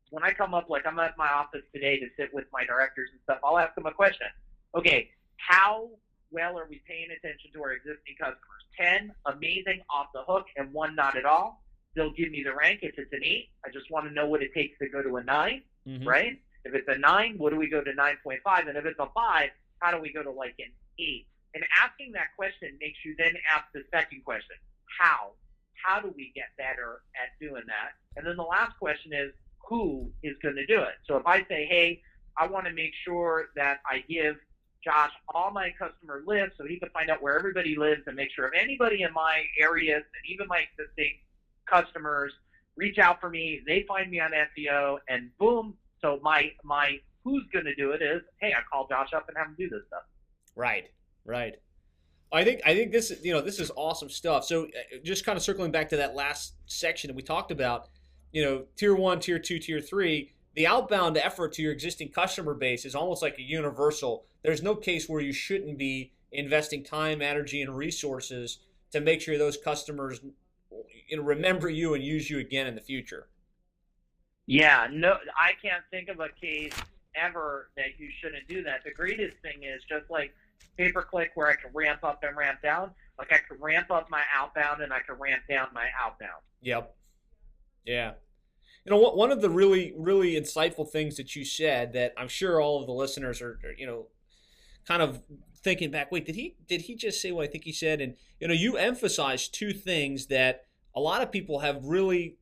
when I come up, like I'm at my office today to sit with my directors and stuff. I'll ask them a question. Okay, how well are we paying attention to our existing customers? 10, amazing, off the hook, and 1, not at all. They'll give me the rank. If it's an 8, I just want to know what it takes to go to a 9, right? If it's a 9, what do we go to 9.5? And if it's a 5, how do we go to like an 8? And asking that question makes you then ask the second question, how? How do we get better at doing that? And then the last question is, who is going to do it? So if I say, hey, I want to make sure that I give Josh all my customer lists so he can find out where everybody lives and make sure if anybody in my areas and even my existing customers reach out for me, they find me on SEO, and boom. So my who's going to do it is, hey, I call Josh up and have him do this stuff. Right. I think this is awesome stuff. So just kind of circling back to that last section that we talked about, tier 1, tier 2, tier 3, the outbound effort to your existing customer base is almost like a universal. There's no case where you shouldn't be investing time, energy, and resources to make sure those customers remember you and use you again in the future. Yeah, no, I can't think of a case ever that you shouldn't do that. The greatest thing is just like pay-per-click, where I can ramp up and ramp down. Like I can ramp up my outbound and I can ramp down my outbound. Yep. Yeah. One of the really, really insightful things that you said that I'm sure all of the listeners are kind of thinking back, wait, did he just say what I think he said? And, you emphasized 2 things that a lot of people have really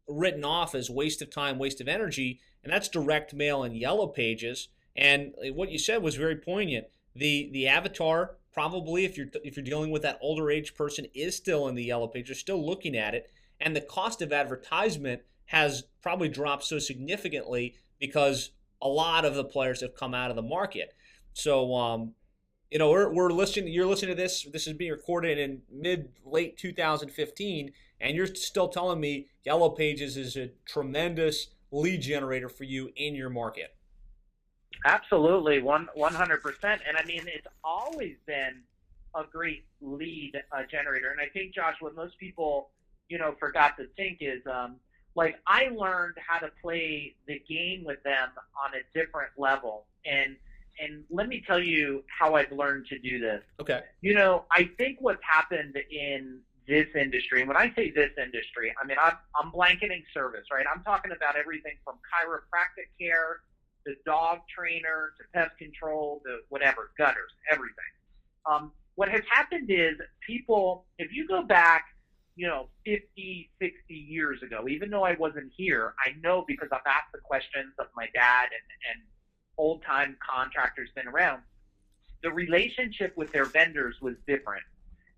written off as waste of time, waste of energy, and that's direct mail and yellow pages. And what you said was very poignant. The avatar, probably if you're dealing with that older age person, is still in the yellow page. You're still looking at it, and the cost of advertisement has probably dropped so significantly because a lot of the players have come out of the market. So we're listening. You're listening to this. This is being recorded in late 2015, and you're still telling me Yellow Pages is a tremendous lead generator for you in your market. Absolutely, 100%. And I mean, it's always been a great lead generator. And I think, Josh, what most people, forgot to think is, like I learned how to play the game with them on a different level. And let me tell you how I've learned to do this. Okay. I think what's happened in this industry, and when I say this industry, I mean, I'm blanketing service, right? I'm talking about everything from chiropractic care to dog trainer to pest control to whatever, gutters, everything. What has happened is people, if you go back, 50, 60 years ago, even though I wasn't here, I know because I've asked the questions of my dad and old-time contractors been around, the relationship with their vendors was different.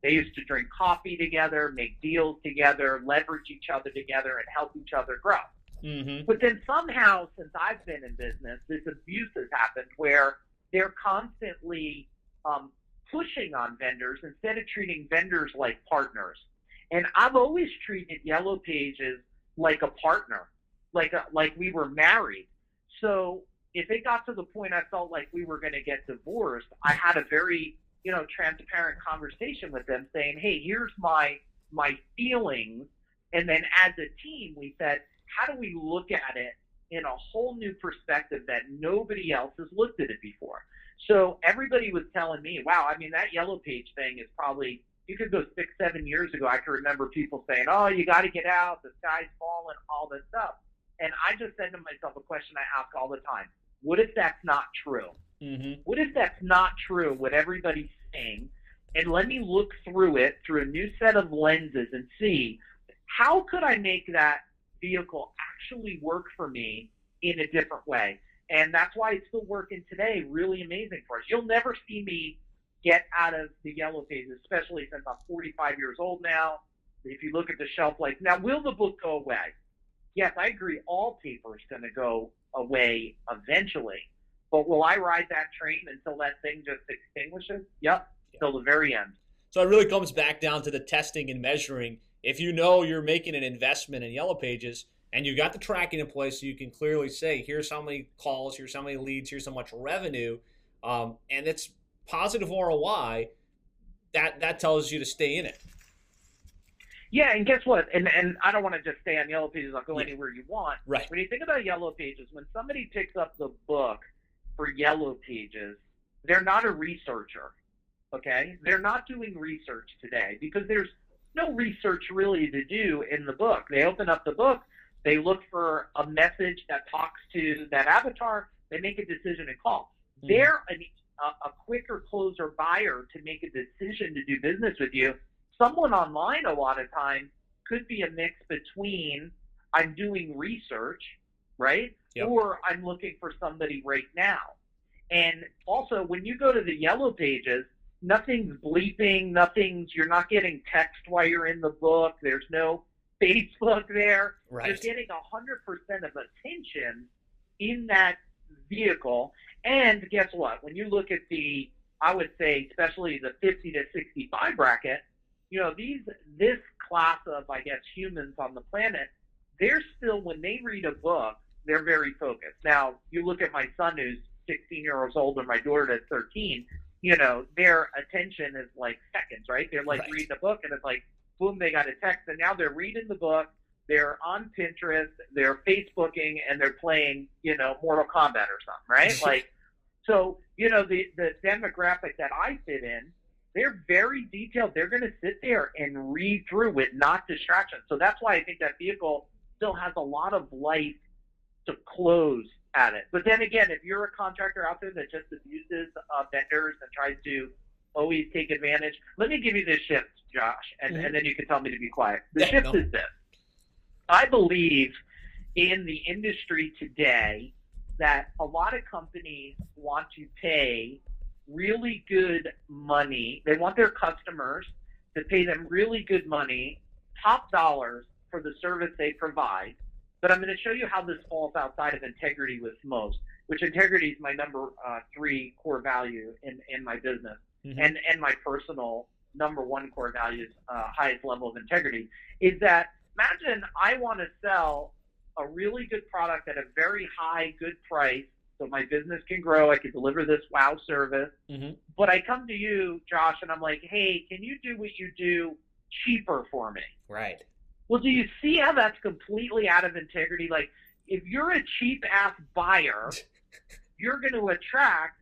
They used to drink coffee together, make deals together, leverage each other together, and help each other grow. Mm-hmm. But then somehow, since I've been in business, this abuse has happened where they're constantly pushing on vendors instead of treating vendors like partners. And I've always treated Yellow Pages like a partner, like we were married. So if it got to the point I felt like we were going to get divorced, I had a very, transparent conversation with them saying, hey, here's my feelings. And then as a team, we said, how do we look at it in a whole new perspective that nobody else has looked at it before? So everybody was telling me, wow, I mean, that Yellow Page thing is probably, you could go 6-7 years ago. I can remember people saying, oh, you got to get out, the sky's falling, all this stuff. And I just said to myself a question I ask all the time. What if that's not true? Mm-hmm. What if that's not true, what everybody's saying? And let me look through it through a new set of lenses and see, how could I make that vehicle actually work for me in a different way? And that's why it's still working today. Really amazing for us. You'll never see me get out of the Yellow Pages, especially since I'm 45 years old now. If you look at the shelf life, now will the book go away? Yes, I agree. All paper is going to go away eventually. But will I ride that train until that thing just extinguishes? Yep, till the very end. So it really comes back down to the testing and measuring. If you know you're making an investment in Yellow Pages and you got the tracking in place, so you can clearly say, here's how many calls, here's how many leads, here's how much revenue, and it's positive ROI, that tells you to stay in it. Yeah, and guess what? And I don't want to just stay on Yellow Pages. I'll go anywhere you want. Right. When you think about Yellow Pages, when somebody picks up the book for Yellow Pages, they're not a researcher, okay? They're not doing research today because there's no research really to do in the book. They open up the book, they look for a message that talks to that avatar, they make a decision and call. Mm-hmm. They're a quicker closer buyer to make a decision to do business with you. Someone online a lot of times could be a mix between I'm doing research, right? Yep. Or I'm looking for somebody right now. And also when you go to the Yellow Pages, nothing's bleeping, you're not getting text while you're in the book. There's no Facebook there. Right. You're getting 100% of attention in that vehicle. And guess what? When you look at I would say, especially the 50 to 65 bracket, this class of, I guess, humans on the planet, they're still, when they read a book, they're very focused. Now, you look at my son who's 16 years old and my daughter that's 13, their attention is like seconds, right? They're like reading a book and it's like, boom, they got a text and now they're reading the book, they're on Pinterest, they're Facebooking, and they're playing, Mortal Kombat or something, right? Like, so, the demographic that I fit in, they're very detailed. They're going to sit there and read through with not distraction. So that's why I think that vehicle still has a lot of life to close at it. But then again, if you're a contractor out there that just abuses vendors and tries to always take advantage, let me give you this shift, Josh, and then you can tell me to be quiet. The shift is this. I believe in the industry today that a lot of companies want to pay really good money. They want their customers to pay them really good money, top dollars for the service they provide. But I'm going to show you how this falls outside of integrity with most, which integrity is my number 3 core value in my business, and my personal number 1 core value is highest level of integrity, is that imagine I want to sell a really good product at a very high, good price, so my business can grow. I can deliver this wow service. But I come to you, Josh, and I'm like, hey, can you do what you do cheaper for me? Right. Well, do you see how that's completely out of integrity? Like, if you're a cheap-ass buyer, you're going to attract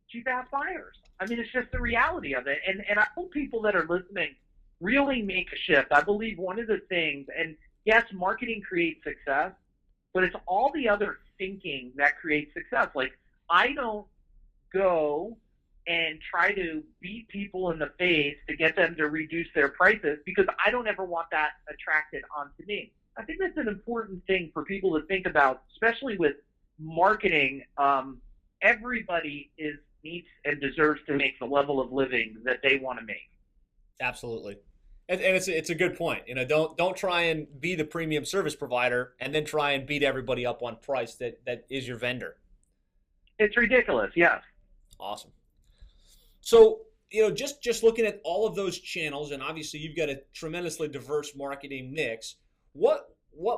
cheap-ass buyers. I mean, it's just the reality of it. And I hope people that are listening really make a shift. I believe one of the things, and yes, marketing creates success, but it's all the other thinking that creates success. Like, I don't go and try to beat people in the face to get them to reduce their prices because I don't ever want that attracted onto me. I think that's an important thing for people to think about, especially with marketing. Everybody needs and deserves to make the level of living that they want to make. Absolutely. And it's a good point. Don't try and be the premium service provider and then try and beat everybody up on price that is your vendor. It's ridiculous, yes. Awesome. So, just looking at all of those channels, and obviously you've got a tremendously diverse marketing mix. What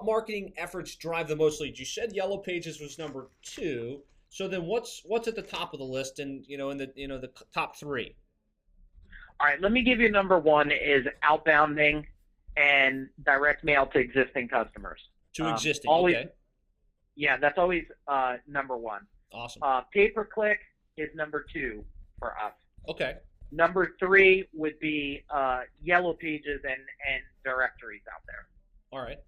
marketing efforts drive the most leads? You said Yellow Pages was number 2. So then what's at the top of the list, and in the top 3? All right, let me give you number 1 is outbounding and direct mail to existing customers. To existing, always, okay. Yeah, that's always number 1. Awesome. Pay-per-click is number 2 for us. Okay. Number 3 would be Yellow Pages and directories out there. All right.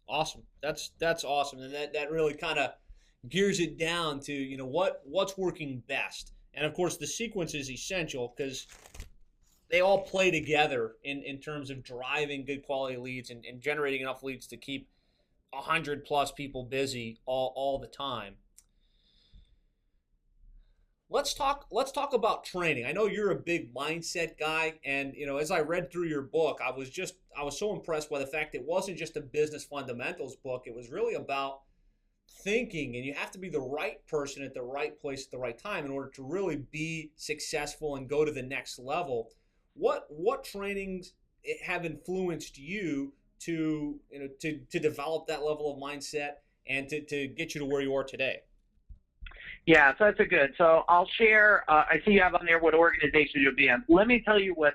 Awesome. That's awesome, and that really kind of gears it down to what's working best. And of course, the sequence is essential because they all play together in terms of driving good quality leads and generating enough leads to keep 100 plus people busy all the time. Let's talk about training. I know you're a big mindset guy, and as I read through your book, I was so impressed by the fact it wasn't just a business fundamentals book. It was really about thinking, and you have to be the right person at the right place at the right time in order to really be successful and go to the next level. What trainings have influenced you to develop that level of mindset and to get you to where you are today? Yeah, so that's a good. So I'll share. I see you have on there what organization you'll be in. Let me tell you what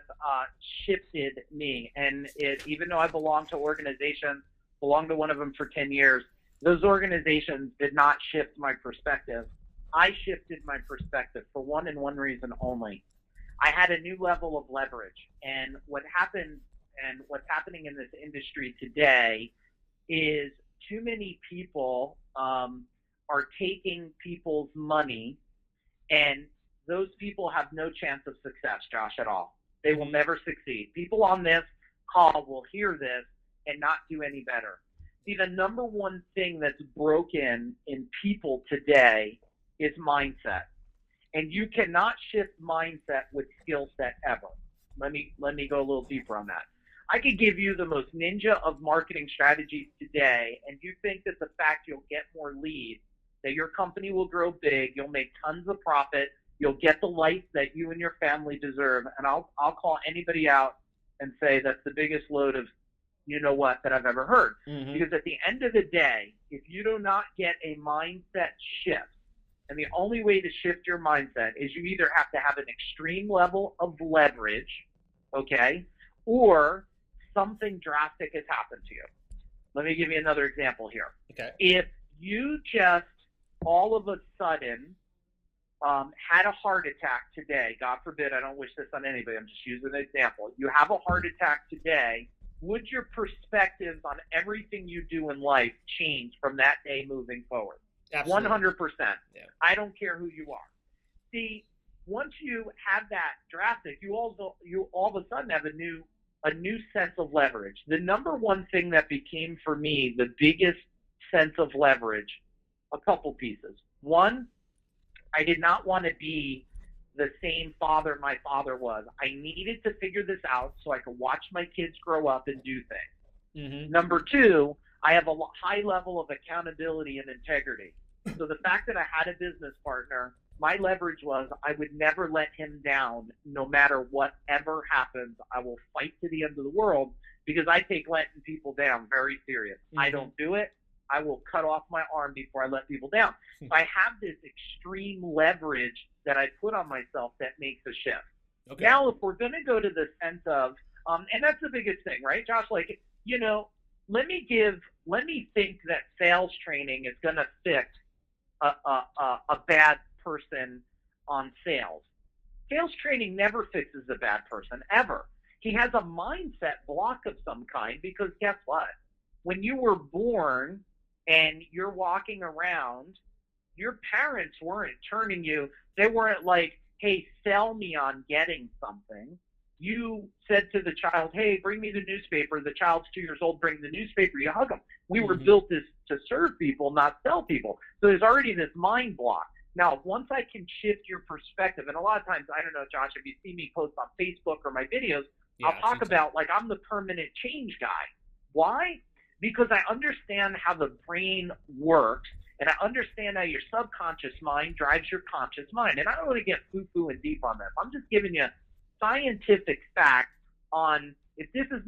shifted me. And even though I belong to organizations, belonged to one of them for 10 years, those organizations did not shift my perspective. I shifted my perspective for one and one reason only. I had a new level of leverage. And what happened and what's happening in this industry today is too many people are taking people's money, and those people have no chance of success, Josh, at all. They will never succeed. People on this call will hear this and not do any better. See, the number one thing that's broken in people today is mindset. And you cannot shift mindset with skill set ever. Let me go a little deeper on that. I could give you the most ninja of marketing strategies today, and you think that the fact you'll get more leads, that your company will grow big, you'll make tons of profit, you'll get the life that you and your family deserve, and I'll call anybody out and say that's the biggest load of you-know-what that I've ever heard. Mm-hmm. Because at the end of the day, if you do not get a mindset shift, and the only way to shift your mindset is you either have to have an extreme level of leverage, okay, or something drastic has happened to you. Let me give you another example here. Okay. If you just all of a sudden had a heart attack today, God forbid, I don't wish this on anybody, I'm just using an example. You have a heart attack today, would your perspectives on everything you do in life change from that day moving forward? Absolutely. 100%. Yeah. I don't care who you are. See, once you have that drastic, you all of a sudden have a new sense of leverage. The number one thing that became for me the biggest sense of leverage, a couple pieces. One, I did not want to be the same father my father was. I needed to figure this out so I could watch my kids grow up and do things. Mm-hmm. Number two, I have a high level of accountability and integrity. So the fact that I had a business partner, my leverage was I would never let him down no matter whatever happens. I will fight to the end of the world because I take letting people down very serious. Mm-hmm. I don't do it. I will cut off my arm before I let people down. So I have this extreme leverage that I put on myself that makes a shift. Okay. Now, if we're going to go to the sense of, and that's the biggest thing, right, Josh? Like, let me think that sales training is going to fix a bad person on sales. Sales training never fixes a bad person, ever. He has a mindset block of some kind because guess what? When you were born and you're walking around, your parents weren't turning you. They weren't like, hey, sell me on getting something. You said to the child, hey, bring me the newspaper. The child's 2 years old, bring the newspaper. You hug them. We were built to serve people, not sell people. So there's already this mind block. Now, once I can shift your perspective, and a lot of times, I don't know, Josh, if you see me post on Facebook or my videos, I'll talk about, like, I'm the permanent change guy. Why? Because I understand how the brain works, and I understand how your subconscious mind drives your conscious mind. And I don't want to get foo-foo and deep on this. I'm just giving you scientific facts on if this is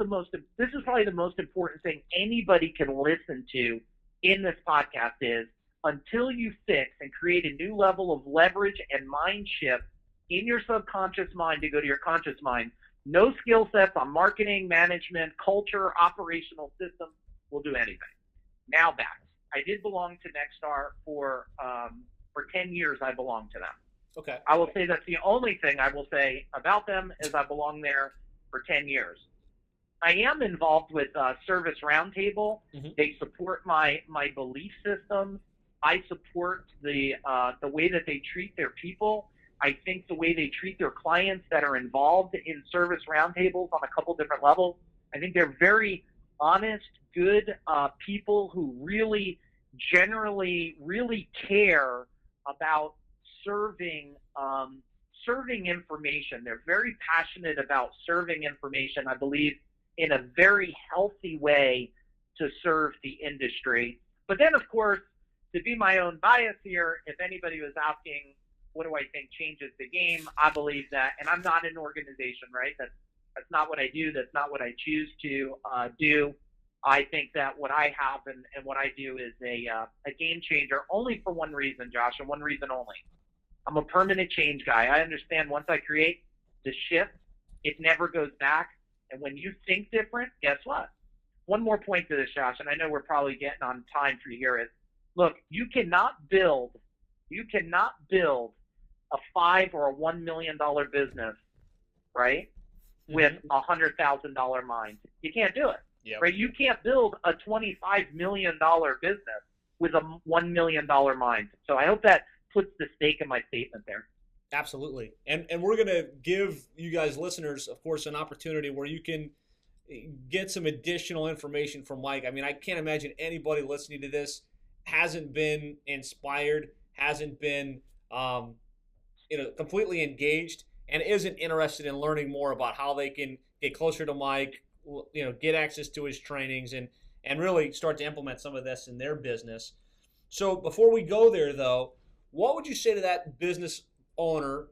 probably the most important thing anybody can listen to in this podcast is until you fix and create a new level of leverage and mind shift in your subconscious mind to go to your conscious mind, no skill sets on marketing, management, culture, operational systems will do anything. Now back. I did belong to Nexstar for 10 years. I belonged to them. Okay. I will say that's the only thing I will say about them is I belong there for 10 years. I am involved with Service Roundtable. Mm-hmm. They support my belief systems. I support the way that they treat their people. I think the way they treat their clients that are involved in Service Roundtables on a couple different levels. I think they're very honest, good people who really generally really care about serving information. They're very passionate about serving information, I believe, in a very healthy way to serve the industry. But then, of course, to be my own bias here, if anybody was asking, what do I think changes the game? I believe that, and I'm not an organization, right? That's not what I do. That's not what I choose to do. I think that what I have and what I do is a game changer only for one reason, Josh, and one reason only. I'm a permanent change guy. I understand once I create the shift, it never goes back. And when you think different, guess what? One more point to this, Josh, and I know we're probably getting on time for you here is, look, you cannot build a $5 or a $1 million business, right, with $100,000 mind. You can't do it. Yep. Right? You can't build a $25 million business with a $1 million mind. So I hope that puts the stake in my statement there. Absolutely. And we're going to give you guys listeners, of course, an opportunity where you can get some additional information from Mike. I mean, I can't imagine anybody listening to this hasn't been inspired, hasn't been completely engaged, and isn't interested in learning more about how they can get closer to Mike, get access to his trainings and really start to implement some of this in their business. So before we go there, though, what would you say to that business owner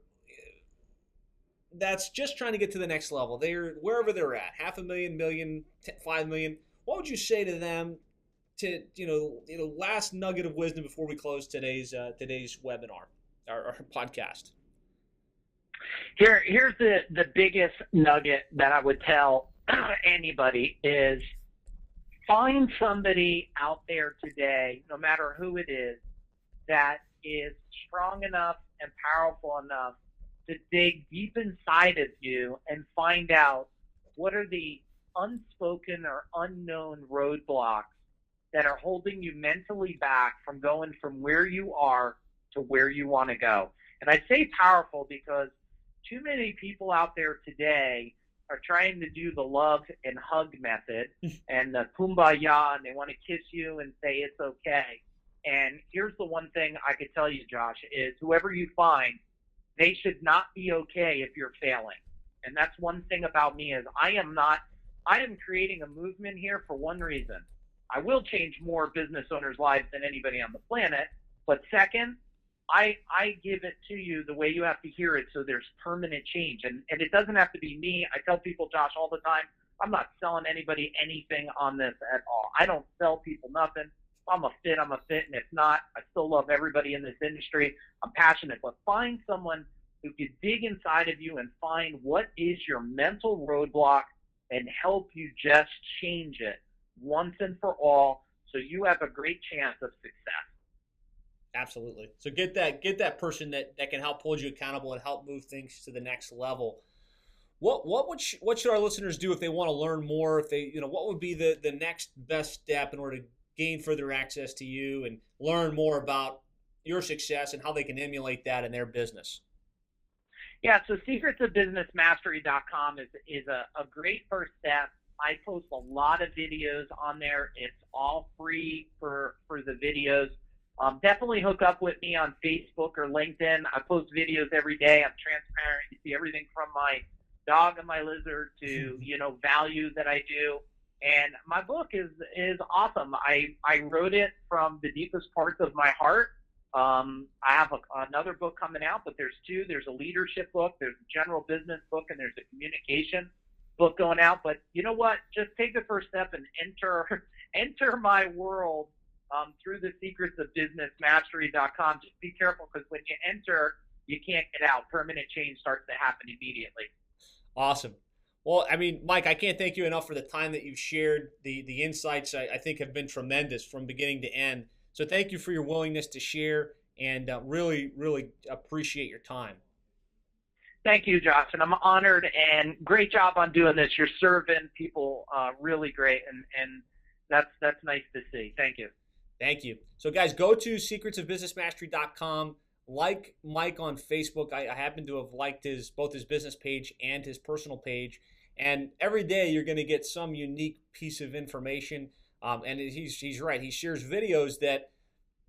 that's just trying to get to the next level? They're wherever they're at, $500,000, $1 million, $5 million. What would you say to them to, last nugget of wisdom before we close today's webinar or podcast? Here's the biggest nugget that I would tell anybody is find somebody out there today, no matter who it is, that is strong enough and powerful enough to dig deep inside of you and find out what are the unspoken or unknown roadblocks that are holding you mentally back from going from where you are to where you want to go. And I say powerful because too many people out there today are trying to do the love and hug method and the kumbaya, and they want to kiss you and say it's okay. And here's the one thing I could tell you, Josh, is whoever you find, they should not be okay if you're failing. And that's one thing about me is I am creating a movement here for one reason. I will change more business owners' lives than anybody on the planet. But second, I give it to you the way you have to hear it so there's permanent change. And it doesn't have to be me. I tell people, Josh, all the time, I'm not selling anybody anything on this at all. I don't sell people nothing. If I'm a fit, I'm a fit. And if not, I still love everybody in this industry. I'm passionate. But find someone who can dig inside of you and find what is your mental roadblock and help you just change it once and for all so you have a great chance of success. Absolutely. So get that person that can help hold you accountable and help move things to the next level. What should our listeners do if they want to learn more? If they, what would be the next best step in order to gain further access to you and learn more about your success and how they can emulate that in their business? Yeah, so secretsofbusinessmastery.com is a great first step. I post a lot of videos on there. It's all free for the videos. Definitely hook up with me on Facebook or LinkedIn. I post videos every day. I'm transparent. You see everything from my dog and my lizard to, values that I do. And my book is awesome. I wrote it from the deepest parts of my heart. I have another book coming out, but there's two. There's a leadership book, there's a general business book, and there's a communication book going out. But you know what? Just take the first step and enter my world through the secrets of businessmastery.com. Just be careful, because when you enter, you can't get out. Permanent change starts to happen immediately. Awesome. Well, I mean, Mike, I can't thank you enough for the time that you've shared. The insights, I think, have been tremendous from beginning to end. So thank you for your willingness to share, and really, really appreciate your time. Thank you, Josh, and I'm honored, and great job on doing this. You're serving people really great, and that's nice to see. Thank you. Thank you. So, guys, go to secretsofbusinessmastery.com. Like Mike on Facebook. I happen to have liked both his business page and his personal page. And every day you're going to get some unique piece of information. And he's right. He shares videos that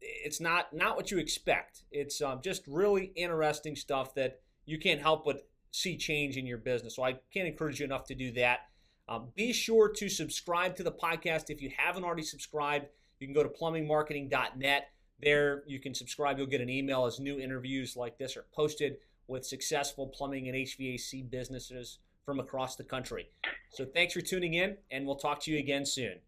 it's not what you expect. It's just really interesting stuff that you can't help but see change in your business. So I can't encourage you enough to do that. Be sure to subscribe to the podcast. If you haven't already subscribed, you can go to plumbingmarketing.net. There you can subscribe. You'll get an email as new interviews like this are posted with successful plumbing and HVAC businesses from across the country. So thanks for tuning in, and we'll talk to you again soon.